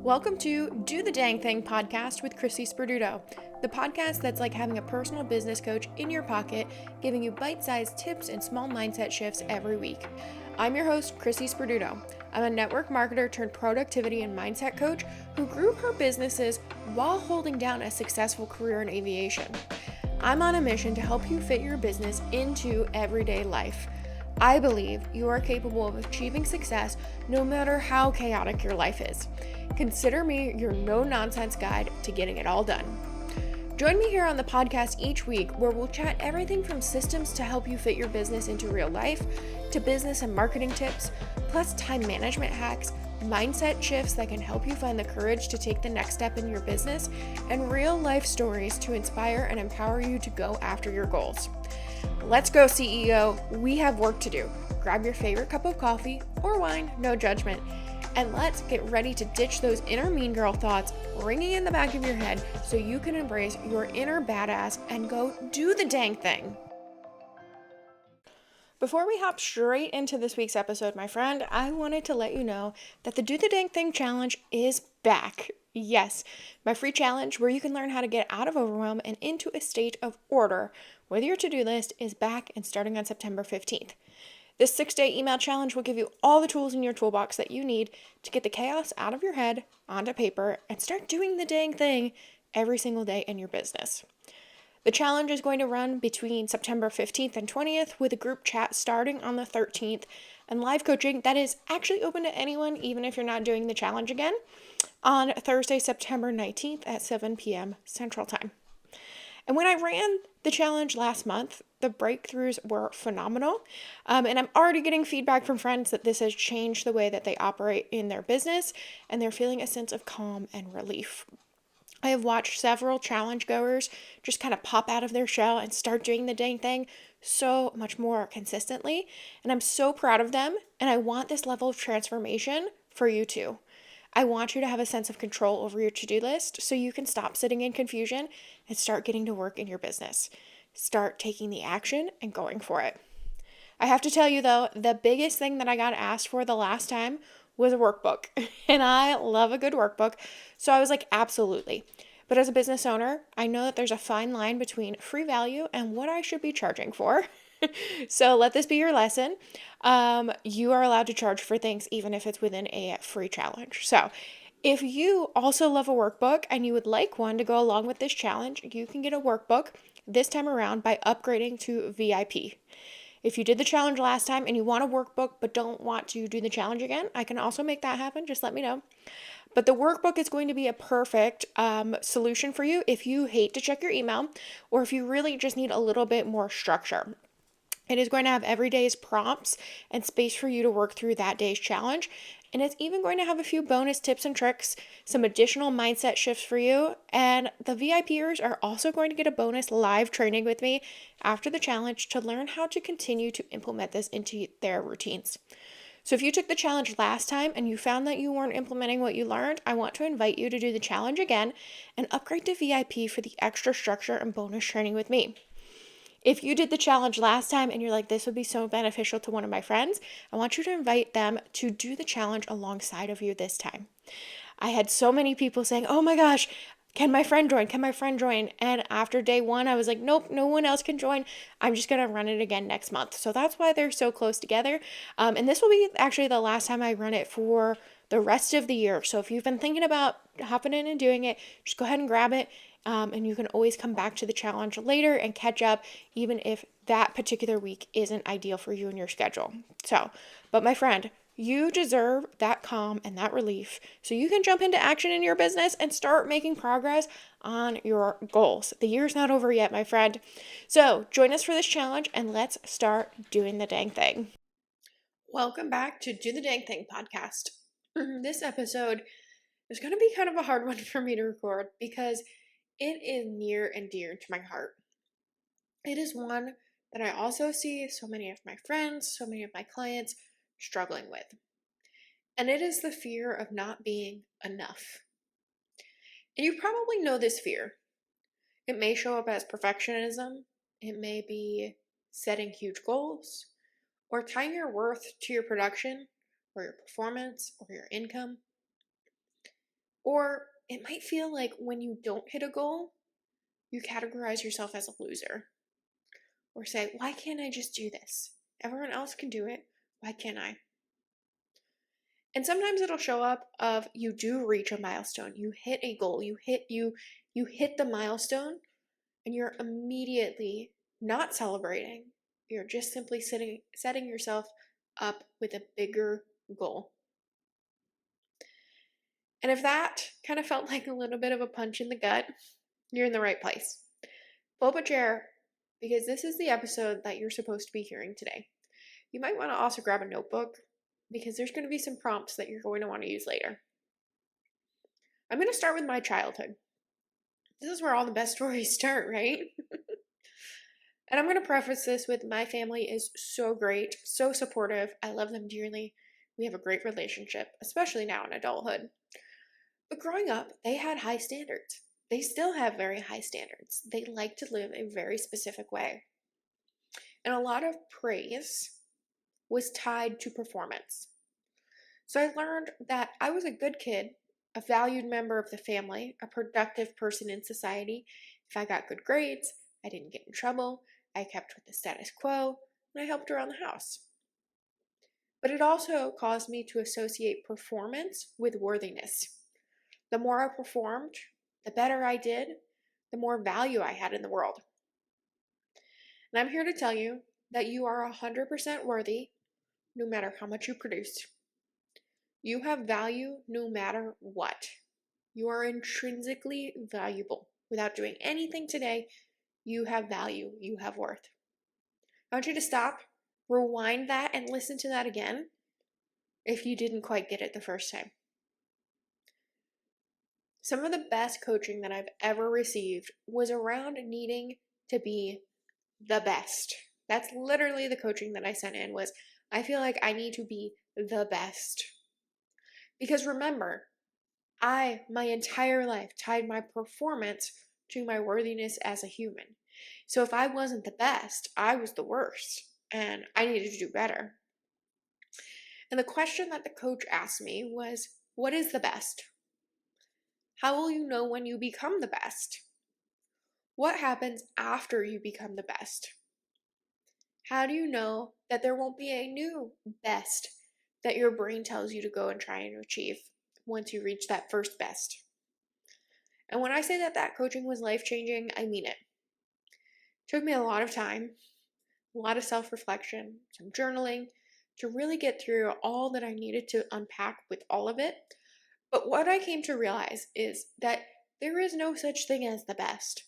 Welcome to Do the Dang Thing podcast with Chrissi Sperduto, the podcast that's like having a personal business coach in your pocket, giving you bite-sized tips and small mindset shifts every week. I'm your host, Chrissi Sperduto. I'm a network marketer turned productivity and mindset coach who grew her businesses while holding down a successful career in aviation. I'm on a mission to help you fit your business into everyday life. I believe you are capable of achieving success no matter how chaotic your life is. Consider me your no-nonsense guide to getting it all done. Join me here on the podcast each week where we'll chat everything from systems to help you fit your business into real life, to business and marketing tips, plus time management hacks, mindset shifts that can help you find the courage to take the next step in your business, and real life stories to inspire and empower you to go after your goals. Let's go, CEO. We have work to do. Grab your favorite cup of coffee or wine, no judgment, and let's get ready to ditch those inner mean girl thoughts ringing in the back of your head so you can embrace your inner badass and go do the dang thing. Before we hop straight into this week's episode, my friend, I wanted to let you know that the Do the Dang Thing challenge is back. Yes, my free challenge where you can learn how to get out of overwhelm and into a state of order with your to-do list is back and starting on September 15th. This 6-day email challenge will give you all the tools in your toolbox that you need to get the chaos out of your head onto paper and start doing the dang thing every single day in your business. The challenge is going to run between September 15th and 20th with a group chat starting on the 13th and live coaching that is actually open to anyone, even if you're not doing the challenge again, on Thursday, September 19th at 7 p.m. Central Time. And when I ran the challenge last month, the breakthroughs were phenomenal. And I'm already getting feedback from friends that this has changed the way that they operate in their business, and they're feeling a sense of calm and relief. I have watched several challenge goers just kind of pop out of their shell and start doing the dang thing so much more consistently. And I'm so proud of them. And I want this level of transformation for you too. I want you to have a sense of control over your to-do list so you can stop sitting in confusion and start getting to work in your business. Start taking the action and going for it. I have to tell you though, the biggest thing that I got asked for the last time was a workbook. And I love a good workbook. So I was like, absolutely. But as a business owner, I know that there's a fine line between free value and what I should be charging for. So let this be your lesson. You are allowed to charge for things even if it's within a free challenge. So if you also love a workbook and you would like one to go along with this challenge, you can get a workbook this time around by upgrading to VIP. If you did the challenge last time and you want a workbook but don't want to do the challenge again, I can also make that happen. Just let me know. But the workbook is going to be a perfect solution for you if you hate to check your email or if you really just need a little bit more structure. It is going to have every day's prompts and space for you to work through that day's challenge. And it's even going to have a few bonus tips and tricks, some additional mindset shifts for you. And the VIPers are also going to get a bonus live training with me after the challenge to learn how to continue to implement this into their routines. So if you took the challenge last time and you found that you weren't implementing what you learned, I want to invite you to do the challenge again and upgrade to VIP for the extra structure and bonus training with me. If you did the challenge last time and you're like, this would be so beneficial to one of my friends, I want you to invite them to do the challenge alongside of you this time. I had so many people saying, oh my gosh, can my friend join? Can my friend join? And after day one, I was like, nope, no one else can join. I'm just going to run it again next month. So that's why they're so close together. And this will be actually the last time I run it for the rest of the year. So if you've been thinking about hopping in and doing it, just go ahead and grab it. And you can always come back to the challenge later and catch up, even if that particular week isn't ideal for you and your schedule. So, but my friend, you deserve that calm and that relief so you can jump into action in your business and start making progress on your goals. The year's not over yet, my friend. So join us for this challenge and let's start doing the dang thing. Welcome back to Do the Dang Thing podcast. This episode is going to be kind of a hard one for me to record because it is near and dear to my heart. It is one that I also see so many of my friends, so many of my clients struggling with. And it is the fear of not being enough. And you probably know this fear. It may show up as perfectionism. It may be setting huge goals or tying your worth to your production or your performance or your income. Or it might feel like when you don't hit a goal, you categorize yourself as a loser. Or say, why can't I just do this? Everyone else can do it. Why can't I? And sometimes it'll show up of you do reach a milestone. You hit a goal. You hit the milestone and you're immediately not celebrating. You're just simply setting yourself up with a bigger goal. And if that kind of felt like a little bit of a punch in the gut, you're in the right place. Pull up a chair because this is the episode that you're supposed to be hearing today. You might want to also grab a notebook because there's going to be some prompts that you're going to want to use later. I'm going to start with my childhood. This is where all the best stories start, right? And I'm going to preface this with my family is so great, so supportive. I love them dearly. We have a great relationship, especially now in adulthood. But growing up, they had high standards. They still have very high standards. They like to live a very specific way. And a lot of praise was tied to performance. So I learned that I was a good kid, a valued member of the family, a productive person in society. If I got good grades, I didn't get in trouble, I kept with the status quo, and I helped around the house. But it also caused me to associate performance with worthiness. The more I performed, the better I did, the more value I had in the world. And I'm here to tell you that you are 100% worthy no matter how much you produce. You have value no matter what. You are intrinsically valuable. Without doing anything today, you have value, you have worth. I want you to stop, rewind that, and listen to that again if you didn't quite get it the first time. Some of the best coaching that I've ever received was around needing to be the best. That's literally the coaching that I sent in was, I feel like I need to be the best. Because remember, I, my entire life, tied my performance to my worthiness as a human. So if I wasn't the best, I was the worst, and I needed to do better. And the question that the coach asked me was, what is the best? How will you know when you become the best? What happens after you become the best? How do you know that there won't be a new best that your brain tells you to go and try and achieve once you reach that first best? And when I say that coaching was life-changing, I mean it. It took me a lot of time, a lot of self-reflection, some journaling to really get through all that I needed to unpack with all of it. But what I came to realize is that there is no such thing as the best.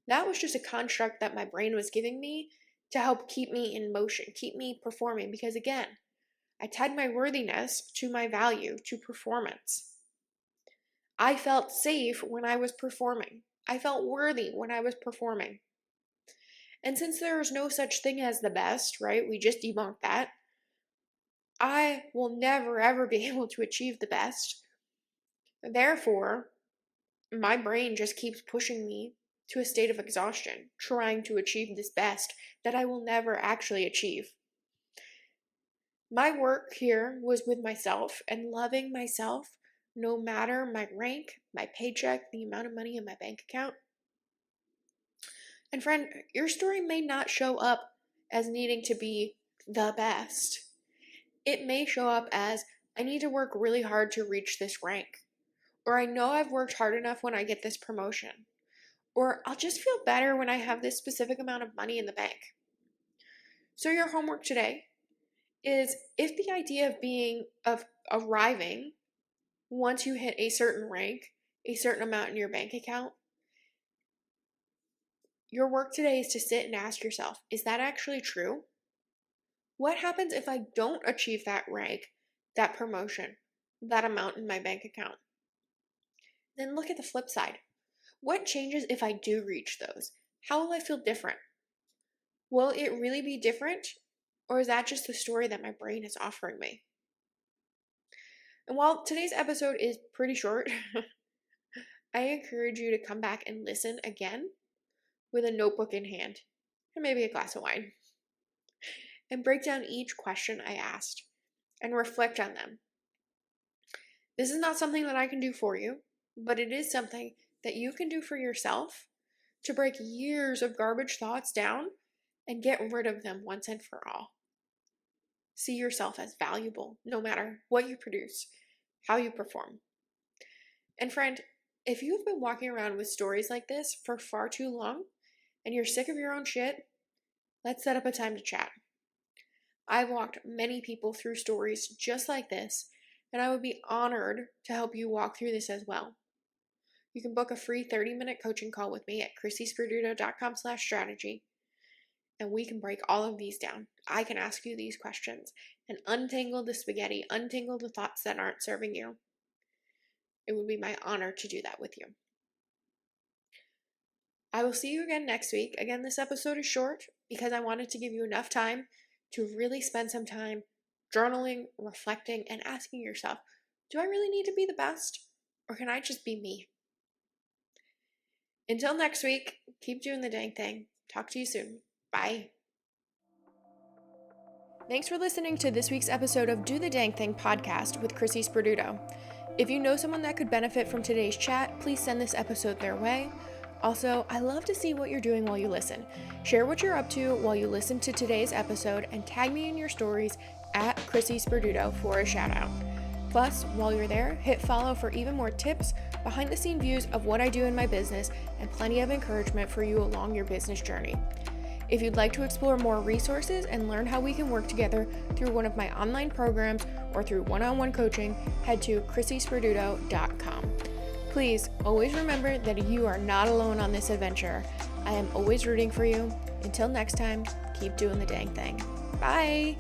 That was just a construct that my brain was giving me to help keep me in motion, keep me performing. Because again, I tied my worthiness to my value, to performance. I felt safe when I was performing. I felt worthy when I was performing. And since there is no such thing as the best, right? We just debunked that. I will never ever be able to achieve the best. Therefore, my brain just keeps pushing me to a state of exhaustion, trying to achieve this best that I will never actually achieve. My work here was with myself and loving myself no matter my rank, my paycheck, the amount of money in my bank account. And friend, your story may not show up as needing to be the best. It may show up as, I need to work really hard to reach this rank. Or I know I've worked hard enough when I get this promotion. Or I'll just feel better when I have this specific amount of money in the bank. So your homework today is if the idea of arriving once you hit a certain rank, a certain amount in your bank account, your work today is to sit and ask yourself, is that actually true? What happens if I don't achieve that rank, that promotion, that amount in my bank account? Then look at the flip side. What changes if I do reach those? How will I feel different? Will it really be different? Or is that just the story that my brain is offering me? And while today's episode is pretty short, I encourage you to come back and listen again with a notebook in hand and maybe a glass of wine and break down each question I asked and reflect on them. This is not something that I can do for you. but it is something that you can do for yourself to break years of garbage thoughts down and get rid of them once and for all. See yourself as valuable no matter what you produce, how you perform. And friend, if you've been walking around with stories like this for far too long and you're sick of your own shit, let's set up a time to chat. I've walked many people through stories just like this, and I would be honored to help you walk through this as well. You can book a free 30-minute coaching call with me at chrissisperduto.com/strategy, and we can break all of these down. I can ask you these questions and untangle the spaghetti, untangle the thoughts that aren't serving you. It would be my honor to do that with you. I will see you again next week. Again, this episode is short because I wanted to give you enough time to really spend some time journaling, reflecting, and asking yourself, do I really need to be the best, or can I just be me? Until next week, keep doing the dang thing. Talk to you soon. Bye. Thanks for listening to this week's episode of Do the Dang Thing podcast with Chrissi Sperduto. If you know someone that could benefit from today's chat, please send this episode their way. Also, I love to see what you're doing while you listen. Share what you're up to while you listen to today's episode and tag me in your stories at Chrissi Sperduto for a shout out. Plus, while you're there, hit follow for even more tips, behind the scene views of what I do in my business, and plenty of encouragement for you along your business journey. If you'd like to explore more resources and learn how we can work together through one of my online programs or through one-on-one coaching, head to chrissisperduto.com. Please always remember that you are not alone on this adventure. I am always rooting for you. Until next time, keep doing the dang thing. Bye!